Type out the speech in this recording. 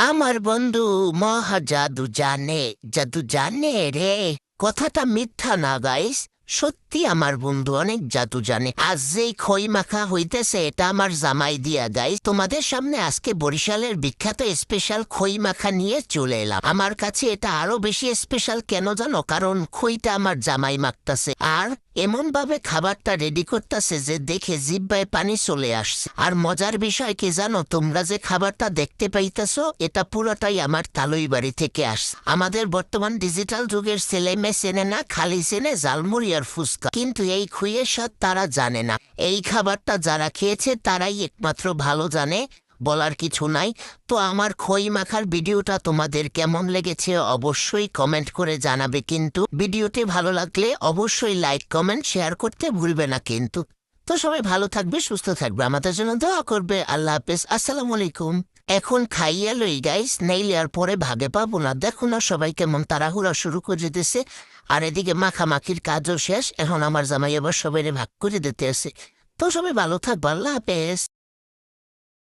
আমার বন্ধু মহা জাদু জানে রে। কথাটা মিথ্যা না গাইস, সত্যি আমার বন্ধু অনেক জাদু জানে। আজ যেই খই মাখা হইতেছে এটা আমার জামাই দিয়া গাইস। তোমাদের সামনে আজকে বরিশালের বিখ্যাত স্পেশাল খই মাখা নিয়ে চলে এলাম। আমার কাছে এটা আরো বেশি স্পেশাল কেন জানো? কারণ খইটা আমার জামাই মাখতাছে আর এমন ভাবে খাবারটা রেডি করতেছে যে দেখে জিহ্বায় পানি চলে আসছে। আর মজার বিষয় কি জানো? তোমরা যে খাবারটা দেখতে পাইতেছো এটা পুরোটাই আমার তালুই বাড়ি থেকে আসছে। আমাদের বর্তমান ডিজিটাল যুগের ছেলে মেয়ে চেনে না, খালি চেনে ঝালমুড়ি আর ফুচকা, কিন্তু এই খুইয়ের স্বাদ তারা জানে না। এই খাবারটা যারা খেয়েছে তারাই একমাত্র ভালো জানে, বলার কিছু নাই। তো আমার খই মাখার ভিডিওটা তোমাদের কেমন লেগেছে অবশ্যই কমেন্ট করে জানাবে, কিন্তু ভিডিওটি ভালো লাগলে অবশ্যই লাইক কমেন্ট শেয়ার করতে ভুলবে না কিন্তু। তো সবাই ভালো থাকবে, সুস্থ থাকবে, আমাদের জন্য দোয়া করবে। আল্লাহ হাফেজ, আসসালামু আলাইকুম। এখন খাইয়া লই গাইস, নেইলে আর পরে ভাগে পাবো না। দেখো না সবাই কেমন তাড়াহুড়া শুরু করে দিতেছে। আর এদিকে মাখামাখির কাজও শেষ, এখন আমার জামাই আবার সবাই ভাগ করে দিতে আছে। তো সবাই ভালো থাকবো, আল্লাহ হাফেজ।